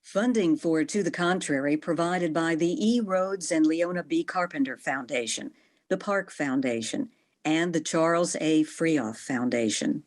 Funding for To the Contrary provided by the E. Rhodes and Leona B. Carpenter Foundation, the Park Foundation, and the Charles A. Frioff Foundation.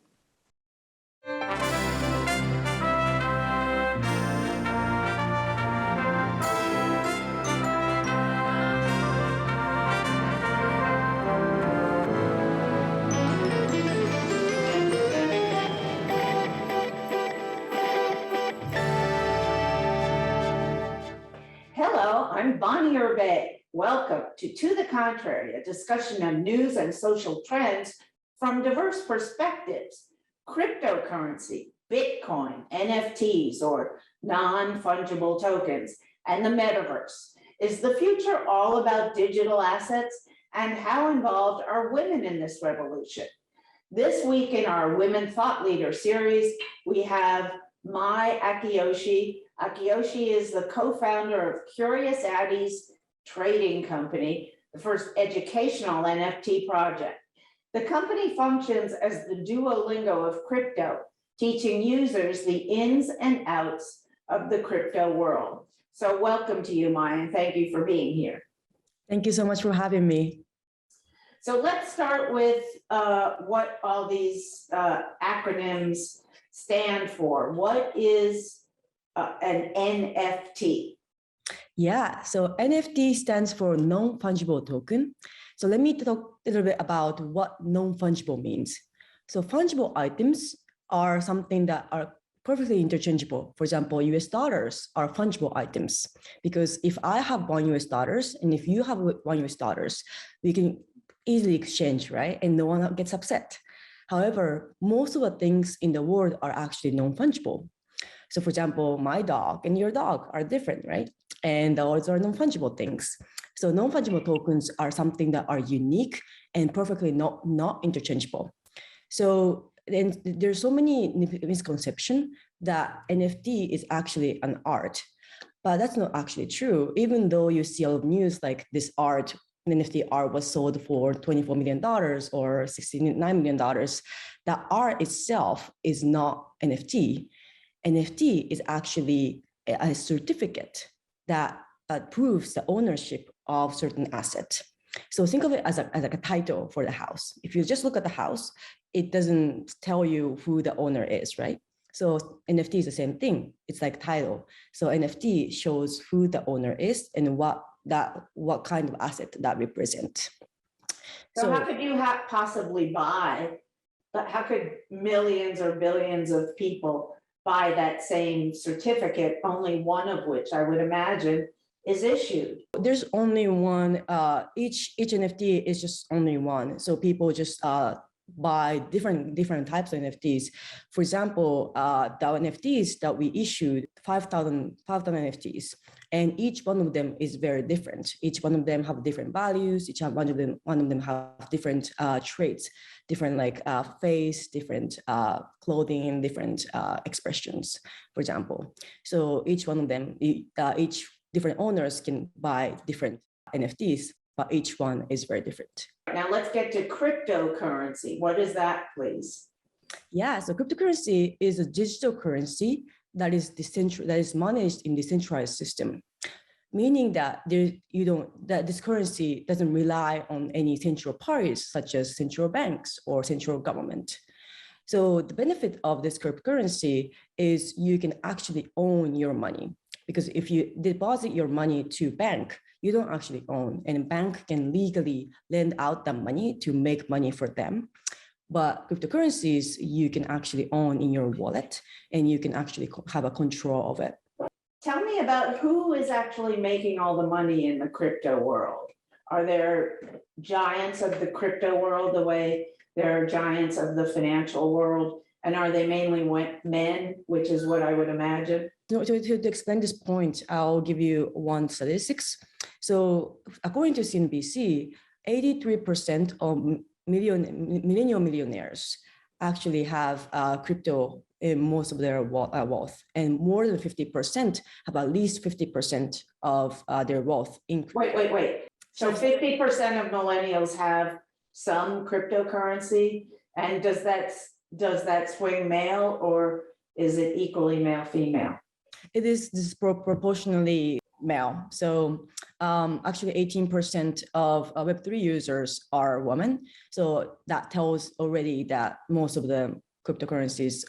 Hello, I'm Bonnie Urbay. Welcome to the Contrary, a discussion of news and social trends from diverse perspectives. Cryptocurrency, Bitcoin, NFTs, or non-fungible tokens, and the metaverse. Is the future all about digital assets? And how involved are women in this revolution? This week in our Women Thought Leader series, we have Mai Akiyoshi. Akiyoshi is the co-founder of Curious Addys trading company, the first educational NFT project. The company functions as the Duolingo of crypto, teaching users the ins and outs of the crypto world. So welcome to you, Mai, and thank you for being here. Thank you so much for having me. So let's start with what all these acronyms stand for. What is an NFT? Yeah, so NFT stands for non-fungible token. So let me talk a little bit about what non-fungible means. So fungible items are something that are perfectly interchangeable. For example, US dollars are fungible items because if I have $1 and if you have $1, we can easily exchange, right? And no one gets upset. However, most of the things in the world are actually non-fungible. So for example, my dog and your dog are different, right? And those are non-fungible things. So non-fungible tokens are something that are unique and perfectly not interchangeable. So then there's so many misconceptions that NFT is actually an art, but that's not actually true. Even though you see a lot of news like this art, NFT art was sold for $24 million or $69 million, that art itself is not NFT. NFT is actually a certificate that proves the ownership of certain asset. So think of it as like a title for the house. If you just look at the house, it doesn't tell you who the owner is, right? So NFT is the same thing. It's like title. So NFT shows who the owner is and what kind of asset that represent. So how could you possibly buy, but how could millions or billions of people buy that same certificate, only one of which I would imagine is issued? There's only one, each NFT is just only one. So people just buy different types of NFTs. For example, the NFTs that we issued, 5,000 NFTs, and each one of them is very different. Each one of them have different values. Each one of them have different traits, different like face, different clothing, different expressions, for example. So each one of them, each different owners can buy different NFTs, but each one is very different. Now let's get to cryptocurrency. What is that, please? Yeah, so cryptocurrency is a digital currency that is managed in decentralized system, meaning that this currency doesn't rely on any central parties such as central banks or central government. So the benefit of this cryptocurrency is you can actually own your money, because if you deposit your money to bank, you don't actually own, and bank can legally lend out the money to make money for them. But cryptocurrencies, you can actually own in your wallet, and you can actually have a control of it. Tell me about who is actually making all the money in the crypto world. Are there giants of the crypto world the way there are giants of the financial world? And are they mainly men, which is what I would imagine? To explain this point, I'll give you one statistics. So according to CNBC, 83% of millennial millionaires actually have crypto in most of their wealth, and more than 50% have at least 50% of their wealth in crypto. Wait. So 50% of millennials have some cryptocurrency, and does that swing male, or is it equally male female? it is disproportionately male. So actually 18% of Web3 users are women. So that tells already that most of the cryptocurrencies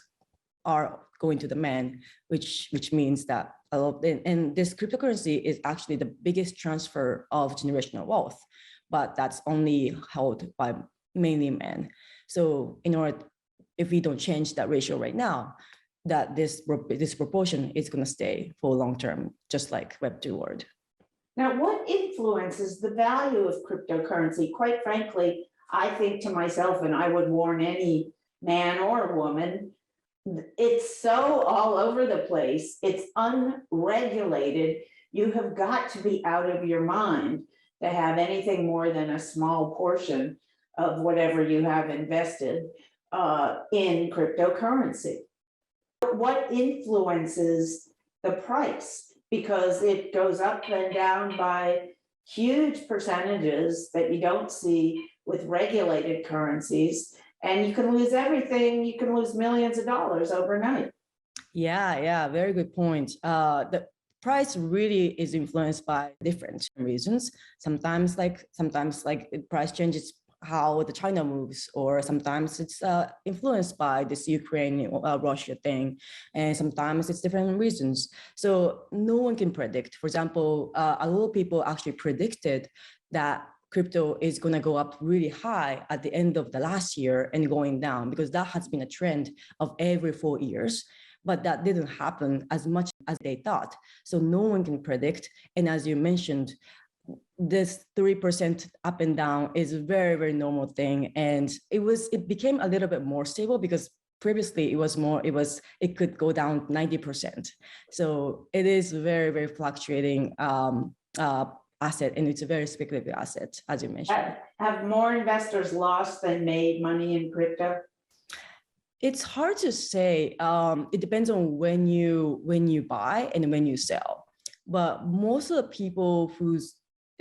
are going to the men, which means that a lot, and this cryptocurrency is actually the biggest transfer of generational wealth, but that's only held by mainly men. So in order, if we don't change that ratio right now, that this proportion is going to stay for long term, just like Web2 world. Now, what influences the value of cryptocurrency? Quite frankly, I think to myself, and I would warn any man or woman, it's so all over the place. It's unregulated. You have got to be out of your mind to have anything more than a small portion of whatever you have invested in cryptocurrency. What influences the price? Because it goes up and down by huge percentages that you don't see with regulated currencies. And you can lose everything. You can lose millions of dollars overnight. Yeah, very good point. The price really is influenced by different reasons. Sometimes the price changes how the China moves, or sometimes it's influenced by this Ukraine Russia thing, and sometimes it's different reasons. So no one can predict. For example, a lot of people actually predicted that crypto is going to go up really high at the end of the last year and going down, because that has been a trend of every 4 years. But that didn't happen as much as they thought. So no one can predict. And as you mentioned, this 3% up and down is a very, very normal thing. And it became a little bit more stable, because previously it could go down 90%. So it is very, very fluctuating asset, and it's a very speculative asset, as you mentioned. Have more investors lost than made money in crypto? It's hard to say. It depends on when you buy and when you sell. But most of the people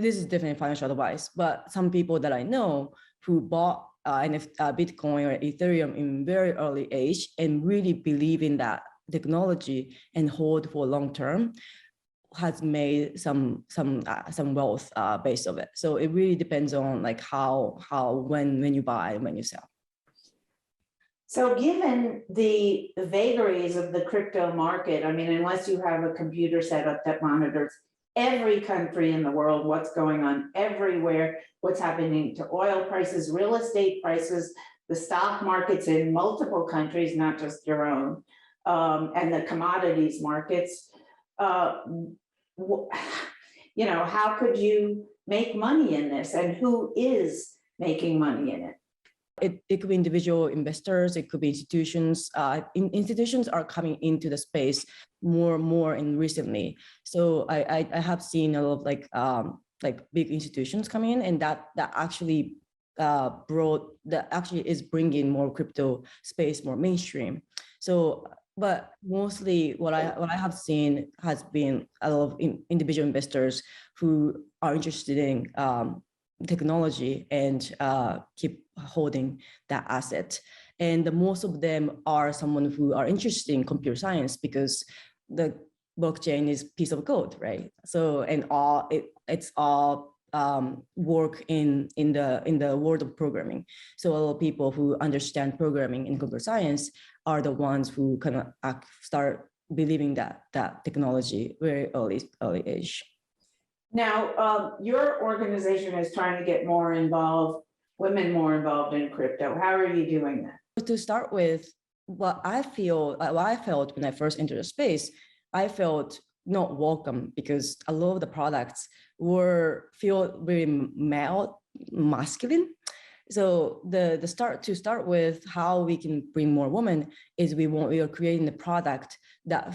this is definitely financial advice, but some people that I know who bought Bitcoin or Ethereum in very early age and really believe in that technology and hold for long term, has made some wealth based of it. So it really depends on like when you buy and when you sell. So given the vagaries of the crypto market, I mean, unless you have a computer set up that monitors every country in the world, what's going on everywhere, what's happening to oil prices, real estate prices, the stock markets in multiple countries, not just your own, and the commodities markets, how could you make money in this, and who is making money in it? It could be individual investors, it could be institutions. Institutions are coming into the space more and recently. So I have seen a lot of like big institutions coming in, and that actually is bringing more crypto space more mainstream. So, but mostly what I have seen has been a lot of individual investors who are interested in technology and keep holding that asset. And most of them are someone who are interested in computer science, because the blockchain is piece of code, right? So, and it's all work in the world of programming. So a lot of people who understand programming in computer science are the ones who kind of start believing that technology very early age. Now, your organization is trying to get women more involved in crypto. How are you doing that? To start with, what I felt when I first entered the space, I felt not welcome, because a lot of the products feel very male, masculine. So to start with, how we can bring more women is we are creating a product that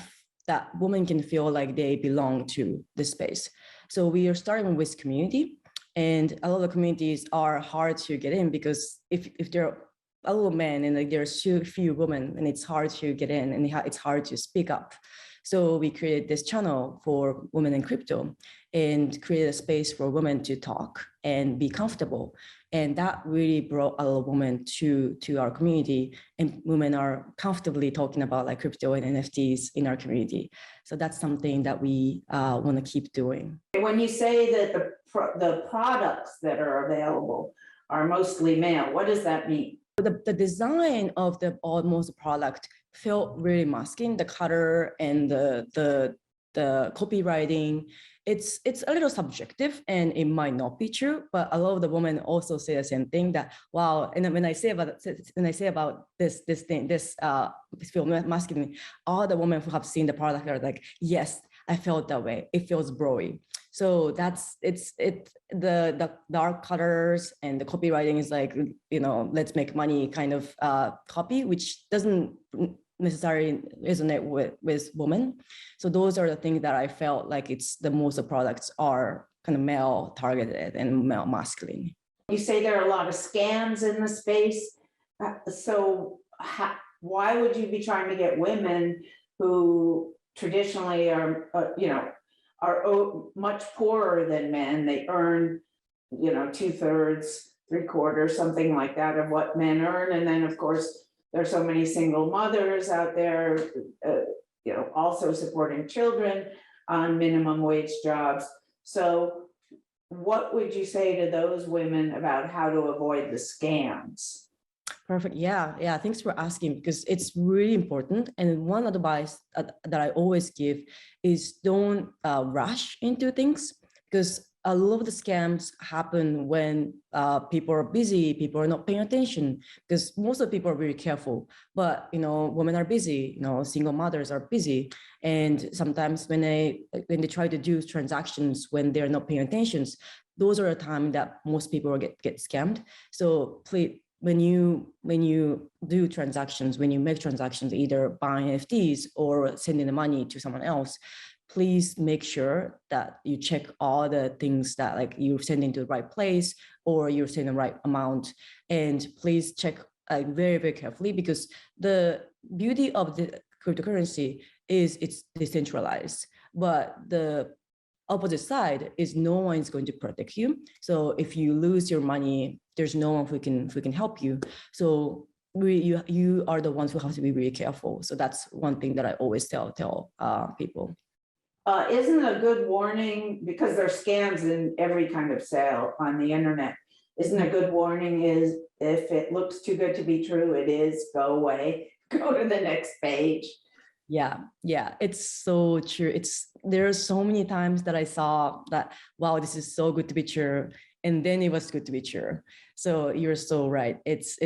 women can feel like they belong to the space. So we are starting with community, and a lot of communities are hard to get in, because if there are a lot of men and like there's too few women, and it's hard to get in, and it's hard to speak up. So we created this channel for women in crypto and created a space for women to talk and be comfortable. And that really brought a lot of women to our community, and women are comfortably talking about like crypto and NFTs in our community. So that's something that we want to keep doing. When you say that the products that are available are mostly male, what does that mean? The design of the almost product felt really masculine, the color and the copywriting. It's a little subjective and it might not be true, but a lot of the women also say the same thing, that wow. And when I say about this feel masculine, all the women who have seen the product are like, yes, I felt that way. It feels broy. So that's the dark colors and the copywriting is like, you know, let's make money kind of copy, which doesn't necessarily resonate with women. So those are the things that I felt like it's the most of products are kind of male targeted and male masculine. You say there are a lot of scams in the space. So why would you be trying to get women who traditionally are, are much poorer than men? They earn, 2/3, 3/4, something like that of what men earn. And then of course, there's so many single mothers out there, also supporting children on minimum wage jobs. So what would you say to those women about how to avoid the scams? Perfect. Yeah. Thanks for asking, because it's really important. And one advice that I always give is don't rush into things, because a lot of the scams happen when people are busy, people are not paying attention, because most of the people are very careful. But, women are busy, single mothers are busy. And sometimes when they try to do transactions when they're not paying attention, those are the time that most people get scammed. So please, when you do transactions, when you make transactions, either buying NFTs or sending the money to someone else, please make sure that you check all the things that like you're sending to the right place or you're sending the right amount. And please check very, very carefully, because the beauty of the cryptocurrency is it's decentralized, but the opposite side is no one is going to protect you. So if you lose your money, there's no one who can help you. So you are the ones who have to be really careful. So that's one thing that I always tell people. Isn't a good warning, because there's scams in every kind of sale on the internet, isn't a good warning is if it looks too good to be true, it is, go away, go to the next page. Yeah, it's so true. There are so many times that I saw that, wow, this is so good to be true. And then it was good to be true. So you're so right. It's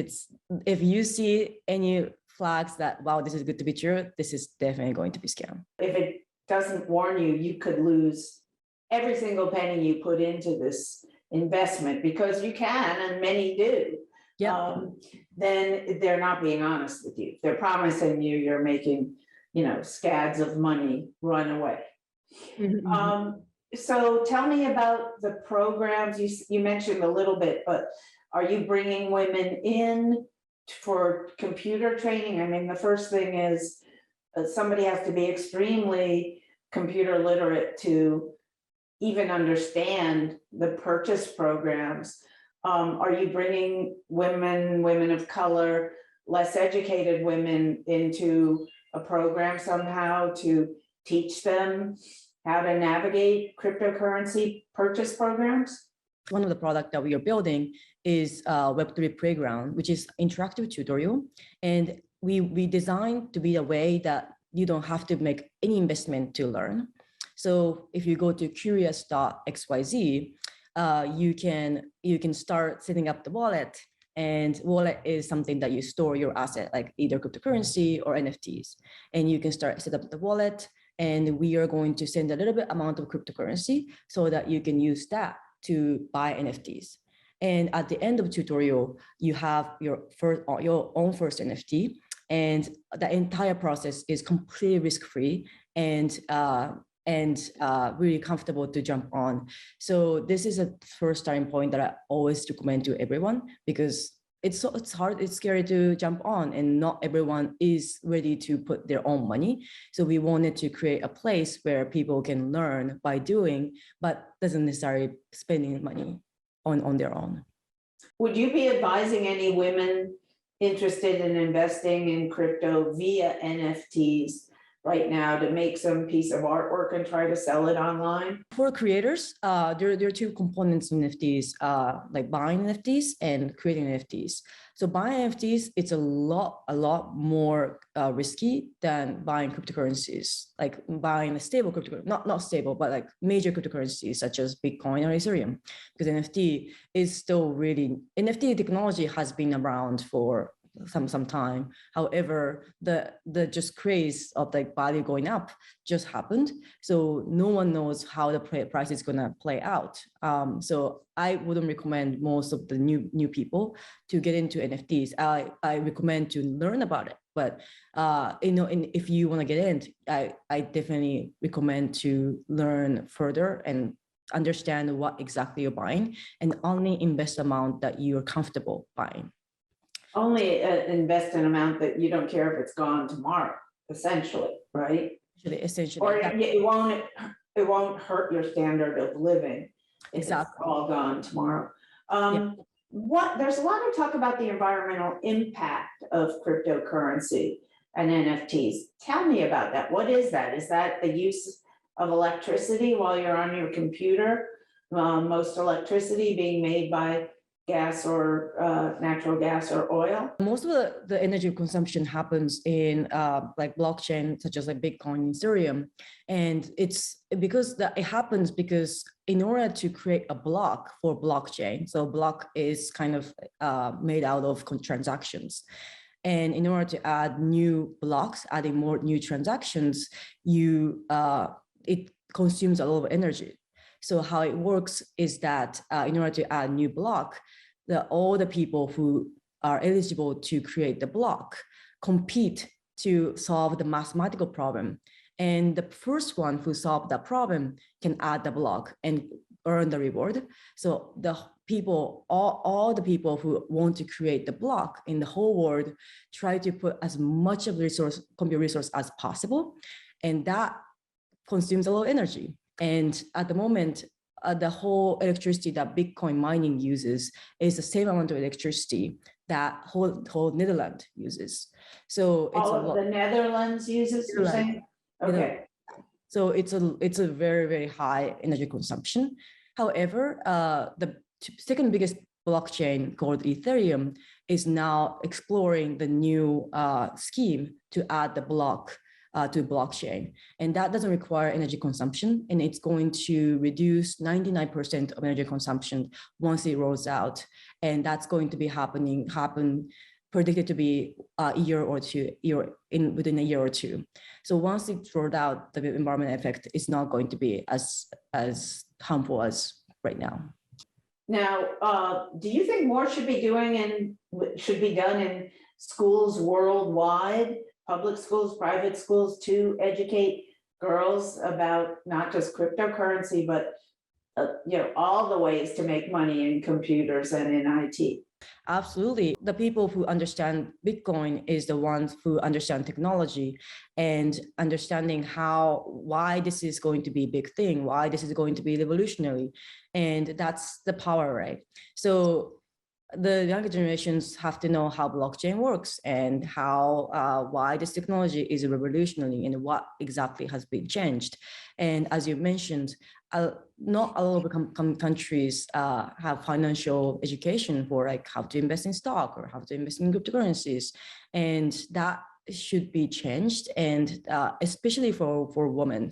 if you see any flags that, wow, this is good to be true, this is definitely going to be scam. If it doesn't warn you, you could lose every single penny you put into this investment, because you can, and many do. Yeah. Then they're not being honest with you. They're promising you're making, scads of money, run away. So tell me about the programs. You mentioned a little bit, but are you bringing women in for computer training? I mean, the first thing is somebody has to be extremely computer literate to even understand the purchase programs. Are you bringing women of color, less educated women into a program somehow to teach them how to navigate cryptocurrency purchase programs? One of the products that we are building is Web3 Playground, which is interactive tutorial. And we designed to be a way that you don't have to make any investment to learn. So if you go to curious.xyz, you can start setting up the wallet. And wallet is something that you store your asset, like either cryptocurrency or NFTs. And you can start set up the wallet. And we are going to send a little bit amount of cryptocurrency so that you can use that to buy NFTs. And at the end of the tutorial, you have your own first NFT, and the entire process is completely risk-free and really comfortable to jump on. So this is a first starting point that I always recommend to everyone, because it's hard, it's scary to jump on, and not everyone is ready to put their own money. So we wanted to create a place where people can learn by doing, but doesn't necessarily spending money on their own. Would you be advising any women interested in investing in crypto via NFTs right now to make some piece of artwork and try to sell it online? For creators, there are two components in NFTs, like buying NFTs and creating NFTs. So buying NFTs, it's a lot more risky than buying cryptocurrencies, like buying a stable cryptocurrency, not stable, but like major cryptocurrencies such as Bitcoin or Ethereum, because NFT is still really, NFT technology has been around for some time. However, the just craze of like value going up just happened. So no one knows how the price is going to play out. So I wouldn't recommend most of the new people to get into NFTs. I recommend to learn about it. But and if you want to get in, I definitely recommend to learn further and understand what exactly you're buying, and only invest the amount that you're comfortable buying. Only invest an amount that you don't care if it's gone tomorrow, essentially, right? Essentially, Or it won't hurt your standard of living if exactly. It's all gone tomorrow. Yeah. There's a lot of talk about the environmental impact of cryptocurrency and NFTs. Tell me about that. What is that? Is that the use of electricity while you're on your computer? Most electricity being made by gas or natural gas or oil? Most of the energy consumption happens in like blockchain, such as like Bitcoin, Ethereum. And it's because it happens because in order to create a block for blockchain, so block is kind of made out of transactions. And in order to add new blocks, adding more new transactions, it consumes a lot of energy. So how it works is that in order to add new block, all the people who are eligible to create the block compete to solve the mathematical problem. And the first one who solved that problem can add the block and earn the reward. So the people, all the people who want to create the block in the whole world try to put as much of the computer resource as possible. And that consumes a lot of energy. And at the moment, the whole electricity that Bitcoin mining uses is the same amount of electricity that whole Netherlands uses. So it's all of the Netherlands uses, you're saying? Okay. So it's a very, very high energy consumption. However, the second biggest blockchain called Ethereum is now exploring the new scheme to add the block to blockchain. And that doesn't require energy consumption. And it's going to reduce 99% of energy consumption once it rolls out. And that's going to be predicted to be a year or two, within a year or two. So once it's rolled out, the environmental effect is not going to be as harmful as right now. Now, do you think more should be done in schools worldwide? Public schools, private schools, to educate girls about not just cryptocurrency, but all the ways to make money in computers and in IT. Absolutely. The people who understand Bitcoin is the ones who understand technology and understanding why this is going to be a big thing, why this is going to be revolutionary. And that's the power, right? So the younger generations have to know how blockchain works and why this technology is revolutionary and what exactly has been changed. And as you mentioned, not a lot of countries have financial education for like how to invest in stock or how to invest in cryptocurrencies, and that should be changed. And especially for women,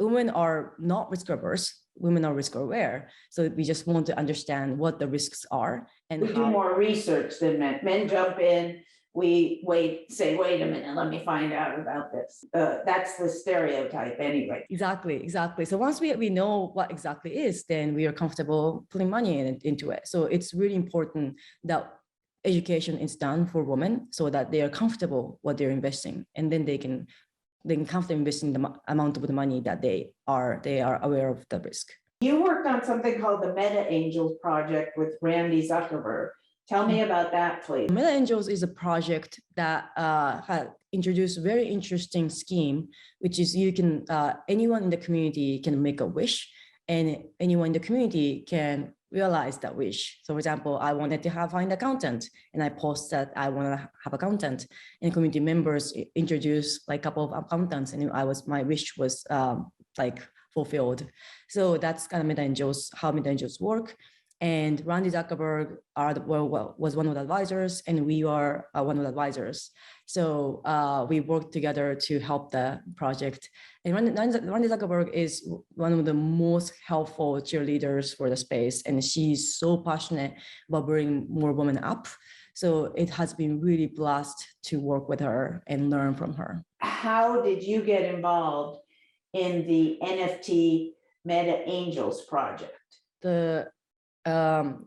women are not risk averse. Women are risk aware. So we just want to understand what the risks are. And we do more research than men. Men jump in, we say, wait a minute, let me find out about this. That's the stereotype anyway. Exactly. So once we know what exactly is, then we are comfortable putting money into it. So it's really important that education is done for women so that they are comfortable what they're investing, and then they can comfortably invest in the amount of the money that they are aware of the risk. You worked on something called the Meta Angels project with Randy Zuckerberg. Tell me about that, please. Meta Angels is a project that had introduced a very interesting scheme, which is anyone in the community can make a wish, and anyone in the community can realize that wish. So for example, I wanted to find accountant, and I post that I want to have accountant, and community members introduced like a couple of accountants, and my wish was like fulfilled. So that's kind of how Meta Angels work. And Randy Zuckerberg was one of the advisors, and we are one of the advisors. So we worked together to help the project. And Randy Zuckerberg is one of the most helpful cheerleaders for the space, and she's so passionate about bringing more women up. So it has been really blessed to work with her and learn from her. How did you get involved in the NFT Meta Angels project? The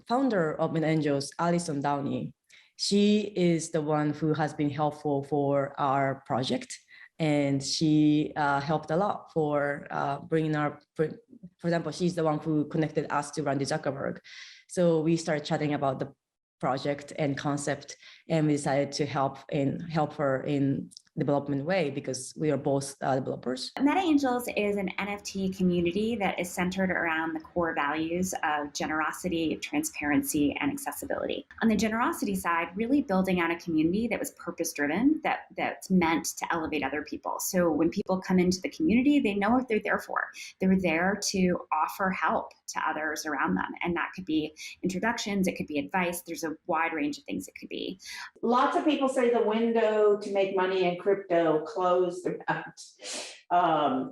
founder of Meta Angels, Alison Downey, she is the one who has been helpful for our project, and she helped a lot for bringing for example, she's the one who connected us to Randy Zuckerberg. So we started chatting about the project and concept, and we decided to help her in development way because we are both developers. Meta Angels is an NFT community that is centered around the core values of generosity, transparency, and accessibility. On the generosity side, really building out a community that was purpose-driven, that's meant to elevate other people. So when people come into the community, they know what they're there for. They're there to offer help to others around them. And that could be introductions, it could be advice. There's a wide range of things it could be. Lots of people say the window to make money in crypto closed about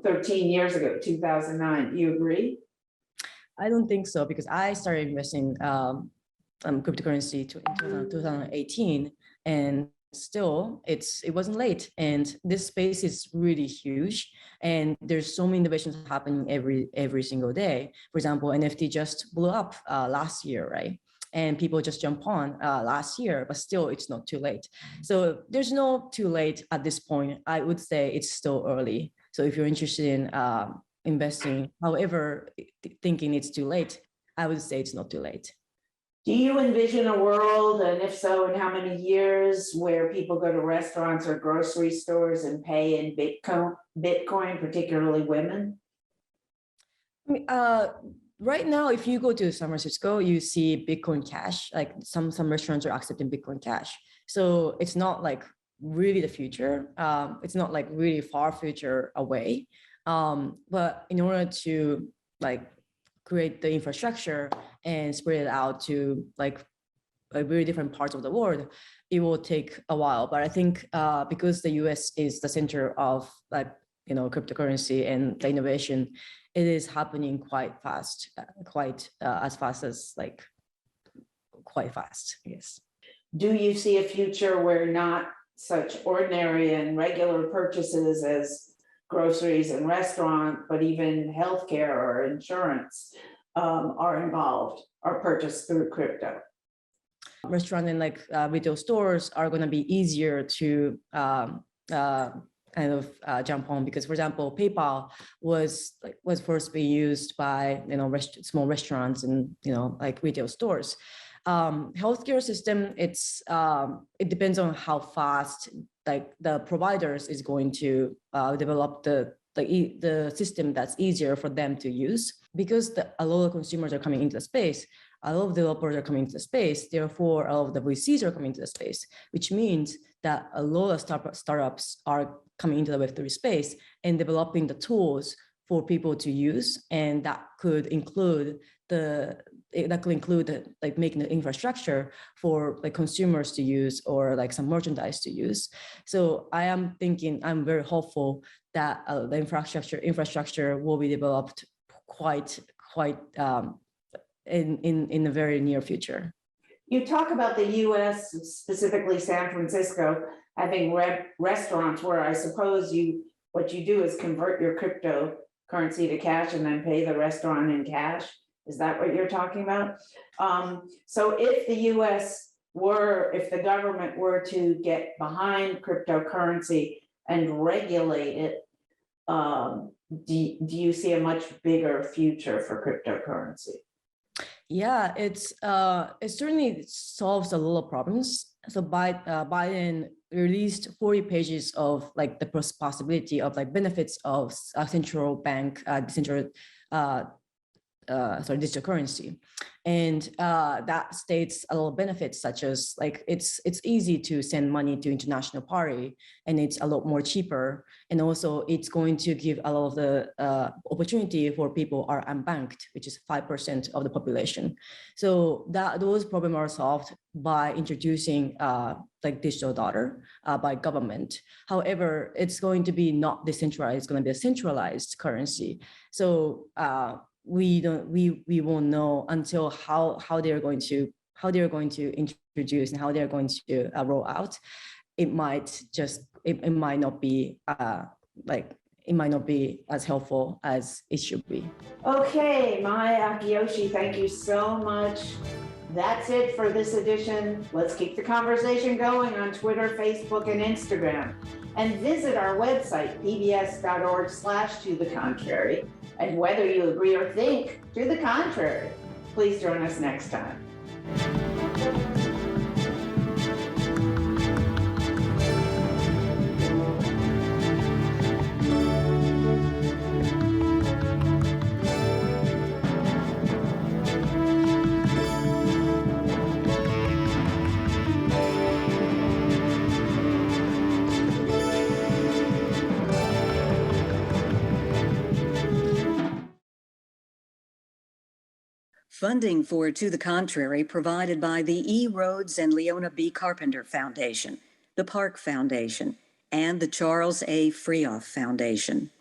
13 years ago, 2009. You agree? I don't think so, because I started investing cryptocurrency in 2018, and still it wasn't late. And this space is really huge, and there's so many innovations happening every single day. For example, NFT just blew up last year, right? And people just jump on last year, but still it's not too late. So there's no too late at this point. I would say it's still early. So if you're interested in investing, however, thinking it's too late, I would say it's not too late. Do you envision a world, and if so, in how many years, where people go to restaurants or grocery stores and pay in Bitcoin, particularly women? Right now, if you go to San Francisco, you see Bitcoin Cash. Like some restaurants are accepting Bitcoin Cash. So it's not like really the future. It's not like really far future away. But in order to like create the infrastructure and spread it out to like very different parts of the world, it will take a while. But I think because the US is the center of like, cryptocurrency and the innovation, it is happening quite fast, as fast as like quite fast, yes. Do you see a future where not such ordinary and regular purchases as groceries and restaurant, but even healthcare or insurance are involved or purchased through crypto? Restaurant and like retail stores are going to be easier to jump on, because for example, PayPal was first being used by small restaurants and like retail stores. Healthcare system, it depends on how fast like the providers is going to develop the system that's easier for them to use, because a lot of consumers are coming into the space. A lot of developers are coming to the space, therefore a lot of the VCs are coming to the space, which means that a lot of startups are coming into the Web3 space and developing the tools for people to use, and that could include like making the infrastructure for like consumers to use or like some merchandise to use. So I'm very hopeful that the infrastructure will be developed quite in the very near future. You talk about the US, specifically San Francisco, having restaurants where I suppose what you do is convert your cryptocurrency to cash and then pay the restaurant in cash. Is that what you're talking about? So if the government were to get behind cryptocurrency and regulate it, do you see a much bigger future for cryptocurrency? Yeah, it certainly solves a lot of problems. So Biden released 40 pages of like the possibility of like benefits of a central bank, central digital currency. And that states a lot of benefits, such as like it's easy to send money to international party, and it's a lot more cheaper. And also it's going to give a lot of the opportunity for people are unbanked, which is 5% of the population. So those problems are solved by introducing like digital dollar by government. However, it's going to be not decentralized, it's going to be a centralized currency. So we won't know until how they're going to introduce and how they're going to roll out. It might not be it might not be as helpful as it should be. Okay, Mai Akiyoshi, thank you so much. That's it for this edition. Let's keep the conversation going on Twitter, Facebook, and Instagram. And visit our website, pbs.org/to the contrary. And whether you agree or think to the contrary, please join us next time. Funding for To the Contrary provided by the E. Rhodes and Leona B. Carpenter Foundation, the Park Foundation, and the Charles A. Freoff Foundation.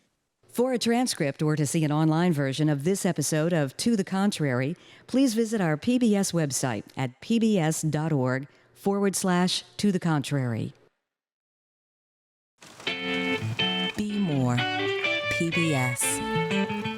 For a transcript or to see an online version of this episode of To the Contrary, please visit our PBS website at pbs.org/To the Contrary. Be more PBS.